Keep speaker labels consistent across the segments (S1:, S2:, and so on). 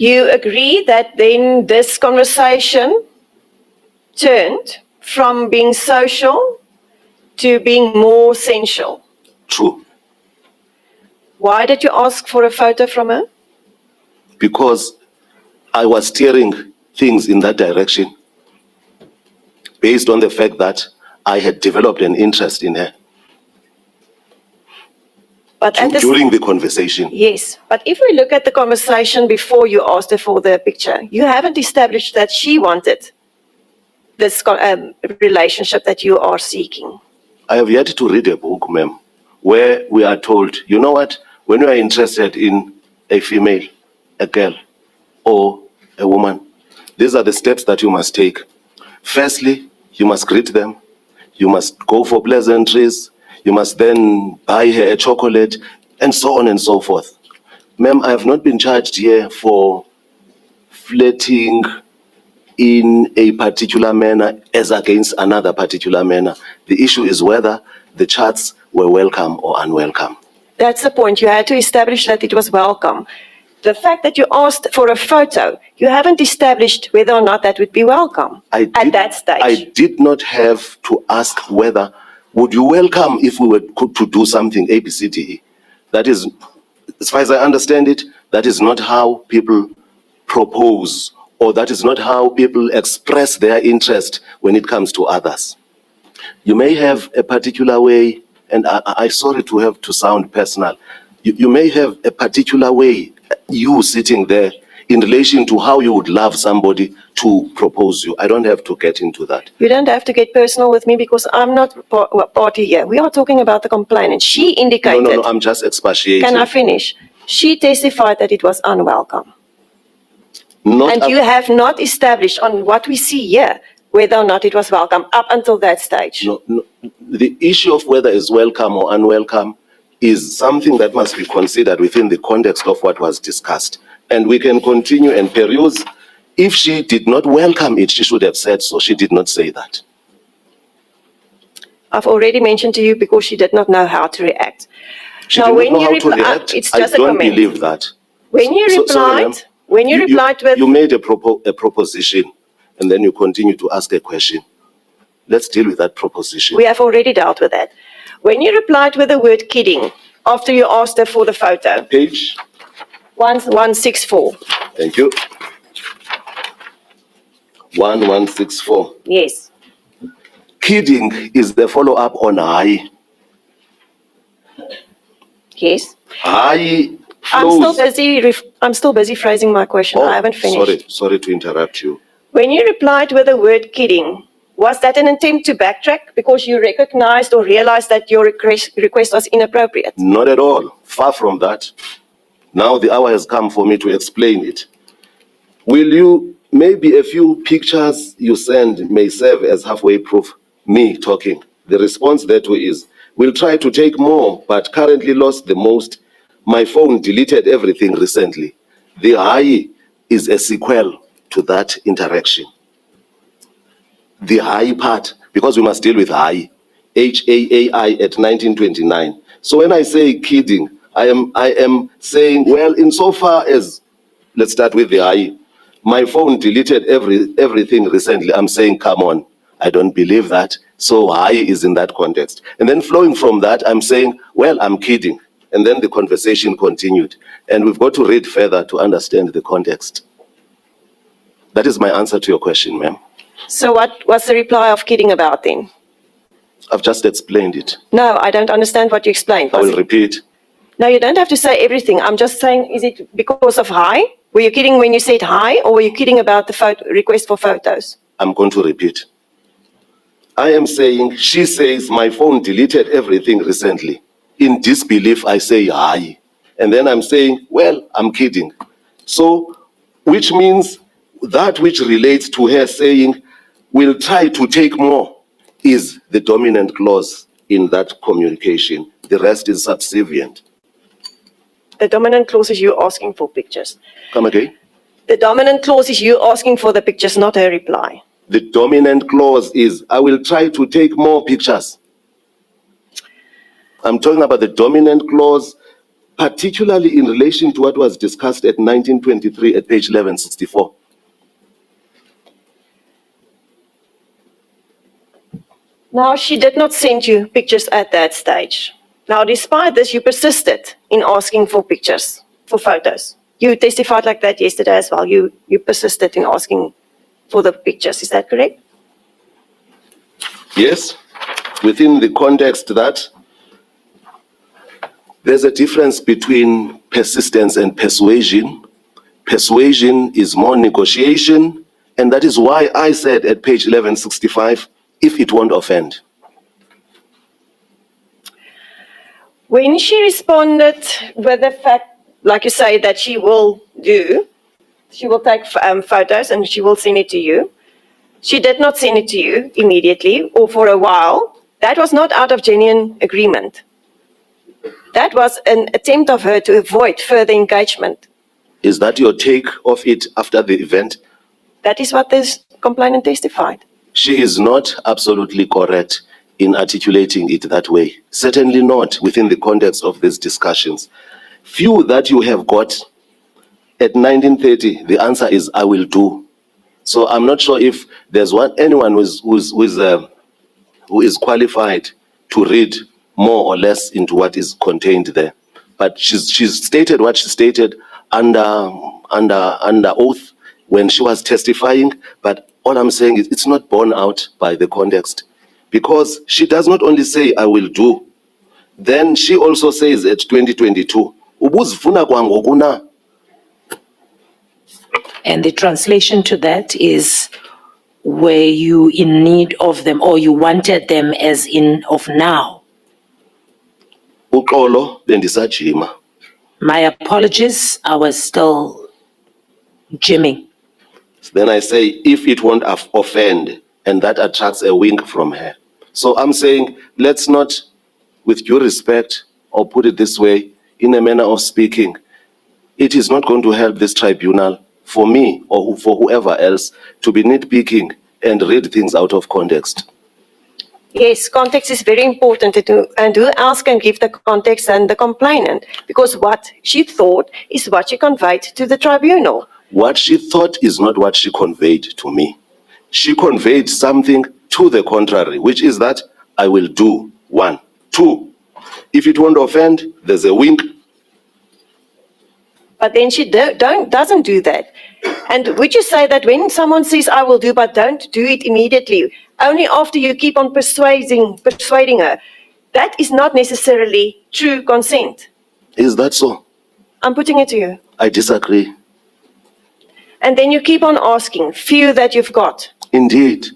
S1: You agree that then this conversation turned from being social to being more sensual.
S2: True.
S1: Why did you ask for a photo from her?
S2: Because I was steering things in that direction based on the fact that I had developed an interest in her.
S1: But
S2: during the conversation.
S1: Yes, but if we look at the conversation before you asked her for the picture, you haven't established that she wanted this relationship that you are seeking.
S2: I have yet to read a book, ma'am, where we are told, you know what, when you are interested in a female, a girl, or a woman, these are the steps that you must take. Firstly, you must greet them. You must go for pleasantries. You must then buy her a chocolate, and so on and so forth. Ma'am, I have not been charged here for flirting in a particular manner as against another particular manner. The issue is whether the chats were welcome or unwelcome.
S1: That's the point. You had to establish that it was welcome. The fact that you asked for a photo, you haven't established whether or not that would be welcome at that stage.
S2: I did not have to ask whether, would you welcome if we were to do something ABCDE? That is, as far as I understand it, that is not how people propose, or that is not how people express their interest when it comes to others. You may have a particular way, and I'm sorry to have to sound personal, you may have a particular way, you sitting there, in relation to how you would love somebody to propose you. I don't have to get into that.
S1: You don't have to get personal with me because I'm not party here. We are talking about the complainant. She indicated...
S2: No, I'm just expatiating.
S1: Can I finish? She testified that it was unwelcome. And you have not established on what we see here whether or not it was welcome up until that stage.
S2: No, the issue of whether it's welcome or unwelcome is something that must be considered within the context of what was discussed. And we can continue and peruse. If she did not welcome it, she should have said so. She did not say that.
S1: I've already mentioned to you because she did not know how to react.
S2: She did not know how to react.
S1: It's just
S2: I don't believe that.
S1: When you replied,
S2: you made a proposition, and then you continue to ask a question. Let's deal with that proposition.
S1: We have already dealt with that. When you replied with the word kidding, after you asked her for the photo.
S2: Page?
S1: 1164.
S2: Thank you. 1164.
S1: Yes.
S2: Kidding is the follow-up on high.
S1: Yes.
S2: High
S1: flows. I'm still busy phrasing my question. I haven't finished.
S2: Sorry to interrupt you.
S1: When you replied with the word kidding, was that an attempt to backtrack because you recognized or realized that your request was inappropriate?
S2: Not at all. Far from that. Now the hour has come for me to explain it. Will you, maybe a few pictures you send may serve as halfway proof, me talking. The response thereto is, we'll try to take more, but currently lost the most. My phone deleted everything recently. The high is a sequel to that interaction. The high part, because we must deal with high, H-A-A-I at 1929. So when I say kidding, I am saying, well, insofar as, let's start with the high. My phone deleted everything recently. I'm saying, come on, I don't believe that. So high is in that context. And then flowing from that, I'm saying, well, I'm kidding. And then the conversation continued. And we've got to read further to understand the context. That is my answer to your question, ma'am.
S1: So what was the reply of kidding about then?
S2: I've just explained it.
S1: No, I don't understand what you explained.
S2: I will repeat.
S1: No, you don't have to say everything. I'm just saying, is it because of high? Were you kidding when you said hi, or were you kidding about the request for photos?
S2: I'm going to repeat. I am saying, she says, my phone deleted everything recently. In disbelief, I say hi. And then I'm saying, well, I'm kidding. So, which means that which relates to her saying, we'll try to take more, is the dominant clause in that communication. The rest is subservient.
S1: The dominant clause is you asking for pictures.
S2: Come again?
S1: The dominant clause is you asking for the pictures, not her reply.
S2: The dominant clause is, I will try to take more pictures. I'm talking about the dominant clause particularly in relation to what was discussed at 1923 at page 1164.
S1: Now, she did not send you pictures at that stage. Now, despite this, you persisted in asking for pictures, for photos. You testified like that yesterday as well. You persisted in asking for the pictures. Is that correct?
S2: Yes, within the context that there's a difference between persistence and persuasion. Persuasion is more negotiation, and that is why I said at page 1165, if it won't offend.
S1: When she responded with the fact, like you say, that she will take photos and she will send it to you. She did not send it to you immediately or for a while. That was not out of genuine agreement. That was an attempt of her to avoid further engagement.
S2: Is that your take of it after the event?
S1: That is what this complainant testified.
S2: She is not absolutely correct in articulating it that way. Certainly not within the context of these discussions. Few that you have got at 1930, the answer is, I will do. So I'm not sure if there's anyone who is qualified to read more or less into what is contained there. But she's stated what she stated under oath when she was testifying, but all I'm saying is it's not borne out by the context, because she does not only say, I will do, then she also says at 2022, ubuzifuna kwangoku na.
S3: And the translation to that is, were you in need of them or you wanted them as in of now?
S2: Uxolo bendisajima.
S3: My apologies, I was still gymming.
S2: Then I say, if it won't offend, and that attracts a wink from her. So I'm saying, let's not, with due respect, or put it this way, in a manner of speaking, it is not going to help this tribunal, for me or for whoever else, to be nitpicking and read things out of context.
S1: Yes, context is very important, and who else can give the context than the complainant? Because what she thought is what she conveyed to the tribunal.
S2: What she thought is not what she conveyed to me. She conveyed something to the contrary, which is that I will do, 1. 2, if it won't offend, there's a wink.
S1: But then she doesn't do that. And would you say that when someone says, I will do, but don't do it immediately, only after you keep on persuading her, that is not necessarily true consent?
S2: Is that so?
S1: I'm putting it to you.
S2: I disagree.
S1: And then you keep on asking, few that you've got.
S2: Indeed.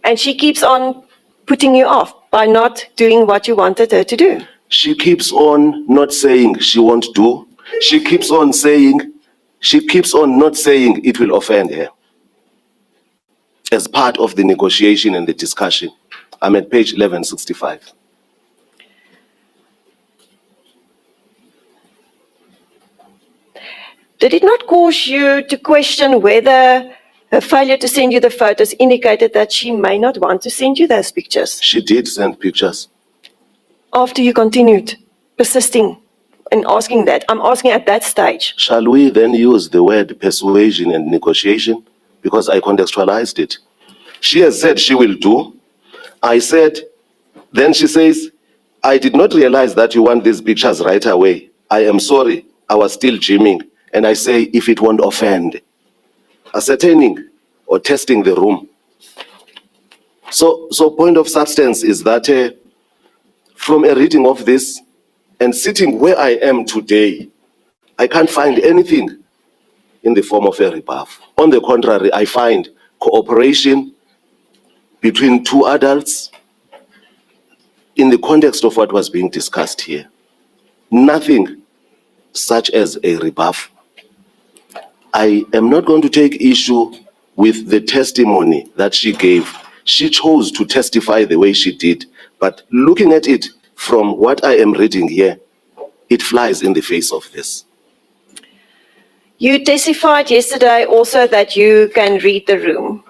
S1: And she keeps on putting you off by not doing what you wanted her to do.
S2: She keeps on not saying she won't do. She keeps on not saying it will offend her. As part of the negotiation and the discussion. I'm at page 1165.
S1: Did it not cause you to question whether her failure to send you the photos indicated that she may not want to send you those pictures?
S2: She did send pictures.
S1: After you continued persisting in asking that, I'm asking at that stage.
S2: Shall we then use the word persuasion and negotiation? Because I contextualized it. She has said she will do. I said, then she says, I did not realize that you want these pictures right away. I am sorry, I was still gymming. And I say, if it won't offend, ascertaining or testing the room. So point of substance is that from a reading of this and sitting where I am today, I can't find anything in the form of a rebuff. On the contrary, I find cooperation between two adults in the context of what was being discussed here. Nothing such as a rebuff. I am not going to take issue with the testimony that she gave. She chose to testify the way she did, but looking at it from what I am reading here, it flies in the face of this.
S1: You testified yesterday also that you can read the room.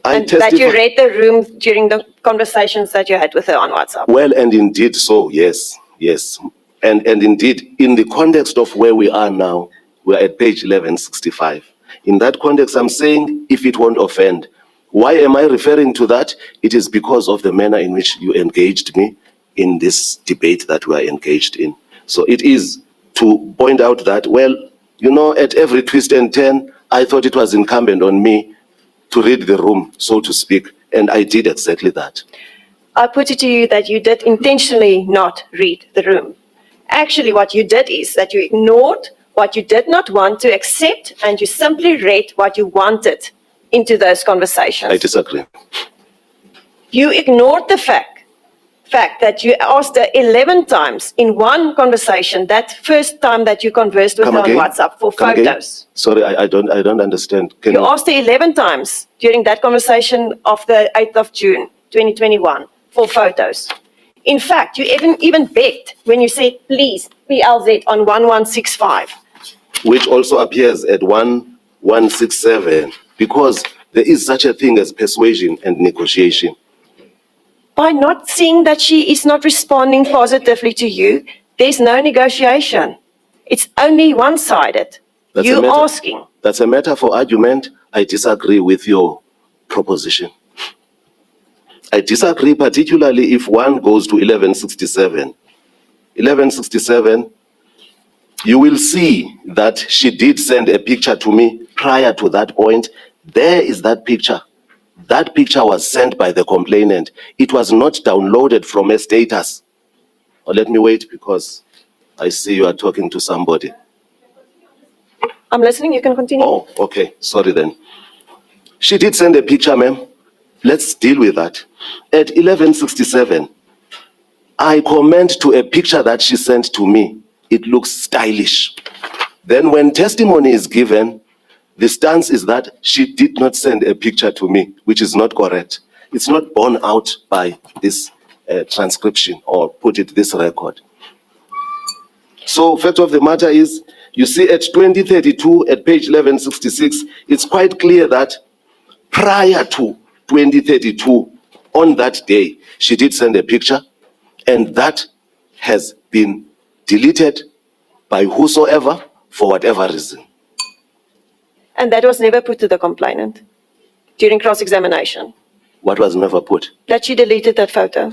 S1: And that you read the room during the conversations that you had with her on WhatsApp.
S2: Well, and indeed so, yes. Yes. And indeed, in the context of where we are now, we're at page 1165. In that context, I'm saying, if it won't offend, why am I referring to that? It is because of the manner in which you engaged me in this debate that we are engaged in. So it is to point out that, well, you know, at every twist and turn, I thought it was incumbent on me to read the room, so to speak, and I did exactly that.
S1: I put it to you that you did intentionally not read the room. Actually, what you did is that you ignored what you did not want to accept, and you simply read what you wanted into those conversations.
S2: I disagree.
S1: You ignored the fact that you asked her 11 times in one conversation, that first time that you conversed with her on WhatsApp, for photos.
S2: Sorry, I don't understand.
S1: You asked her 11 times during that conversation of the 8th of June, 2021, for photos. In fact, you even begged when you said, please, PLZ on 1165.
S2: Which also appears at 1167, because there is such a thing as persuasion and negotiation.
S1: By not seeing that she is not responding positively to you, there's no negotiation. It's only one-sided. You asking.
S2: That's a matter for argument. I disagree with your proposition. I disagree, particularly if one goes to 1167. 1167, you will see that she did send a picture to me prior to that point. There is that picture. That picture was sent by the complainant. It was not downloaded from a status. Or let me wait, because I see you are talking to somebody.
S1: I'm listening, you can continue.
S2: Oh, okay. Sorry then. She did send a picture, ma'am. Let's deal with that. At 1167, I comment to a picture that she sent to me. It looks stylish. Then when testimony is given, the stance is that she did not send a picture to me, which is not correct. It's not borne out by this transcription, or put it this record. So fact of the matter is, you see at 2032, at page 1166, it's quite clear that prior to 2032, on that day, she did send a picture, and that has been deleted by whosoever for whatever reason.
S1: And that was never put to the complainant during cross-examination?
S2: What was never put?
S1: That she deleted that photo.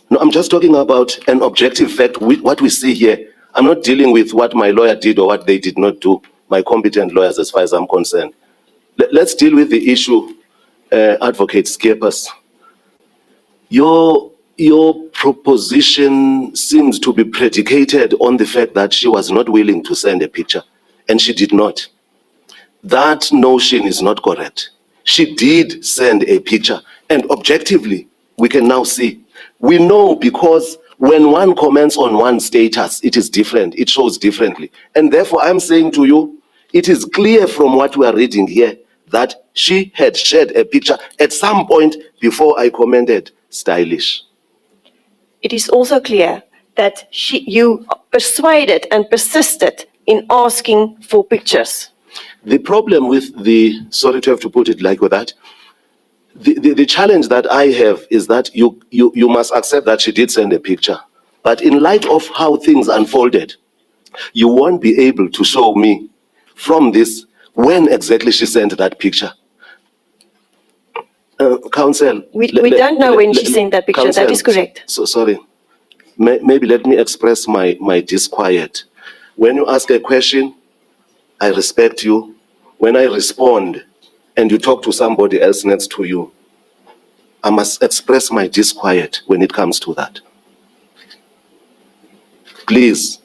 S2: No, I'm just talking about an objective fact, what we see here. I'm not dealing with what my lawyer did or what they did not do, my competent lawyers as far as I'm concerned. Let's deal with the issue, Advocate Skeppers. Your proposition seems to be predicated on the fact that she was not willing to send a picture, and she did not. That notion is not correct. She did send a picture, and objectively, we can now see. We know because when one comments on one status, it is different, it shows differently. And therefore, I'm saying to you, it is clear from what we are reading here that she had shared a picture at some point before I commented stylish.
S1: It is also clear that you persuaded and persisted in asking for pictures.
S2: The problem with sorry to have to put it like that, the challenge that I have is that you must accept that she did send a picture. But in light of how things unfolded, you won't be able to show me from this when exactly she sent that picture. Counsel.
S1: We don't know when she sent that picture,
S2: Counsel,
S1: that is correct.
S2: So sorry. Maybe let me express my disquiet. When you ask a question, I respect you. When I respond and you talk to somebody else next to you, I must express my disquiet when it comes to that. Please,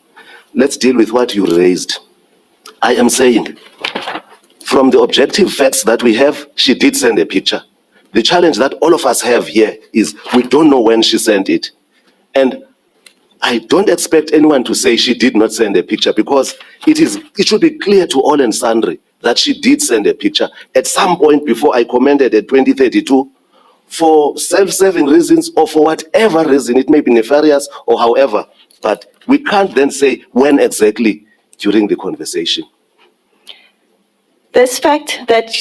S2: let's deal with what you raised. I am saying, from the objective facts that we have, she did send a picture. The challenge that all of us have here is we don't know when she sent it. And I don't expect anyone to say she did not send a picture, because it should be clear to all and sundry that she did send a picture at some point before I commented at 2032 for self-serving reasons or for whatever reason. It may be nefarious or however, but we can't then say when exactly during the conversation.
S1: This fact that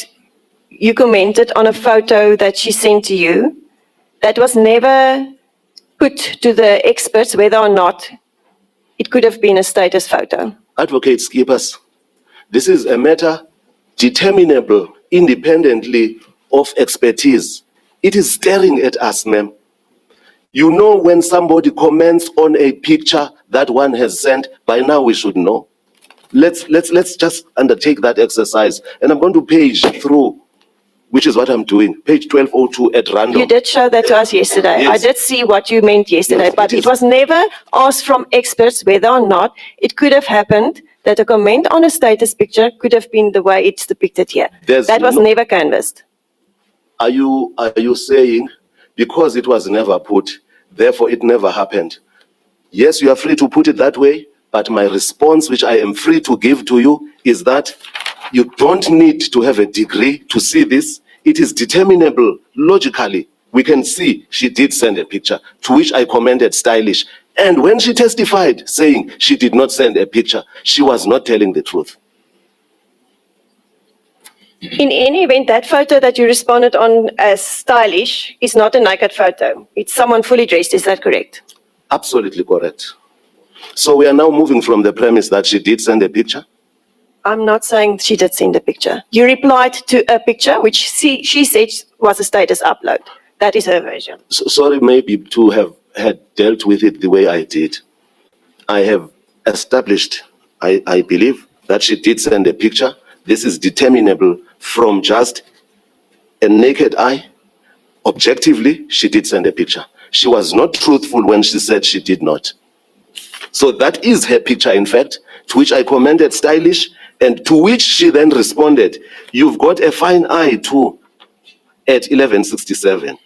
S1: you commented on a photo that she sent to you, that was never put to the experts whether or not it could have been a status photo?
S2: Advocate Skippers, this is a matter determinable independently of expertise. It is staring at us, ma'am. You know, when somebody comments on a picture that one has sent, by now we should know. Let's just undertake that exercise. And I'm going to page through, which is what I'm doing, page 1202 at random.
S1: You did show that to us yesterday.
S2: Yes.
S1: I did see what you meant yesterday,
S2: Yes,
S1: but
S2: it
S1: it
S2: is.
S1: was never asked from experts whether or not it could have happened that a comment on a status picture could have been the way it's depicted here.
S2: There's
S1: That was
S2: no-
S1: never canvassed.
S2: Are you saying because it was never put, therefore it never happened? Yes, you are free to put it that way, but my response, which I am free to give to you, is that you don't need to have a degree to see this. It is determinable logically. We can see she did send a picture, to which I commended stylish. And when she testified saying she did not send a picture, she was not telling the truth.
S1: In any event, that photo that you responded on as stylish is not a naked photo. It's someone fully dressed. Is that correct?
S2: Absolutely correct. So we are now moving from the premise that she did send a picture.
S1: I'm not saying she did send a picture. You replied to a picture which she said was a status upload. That is her version.
S2: Sorry maybe to have had dealt with it the way I did. I have established, I believe, that she did send a picture. This is determinable from just a naked eye. Objectively, she did send a picture. She was not truthful when she said she did not. So that is her picture, in fact, to which I commended stylish, and to which she then responded, "You've got a fine eye too," at 11:67.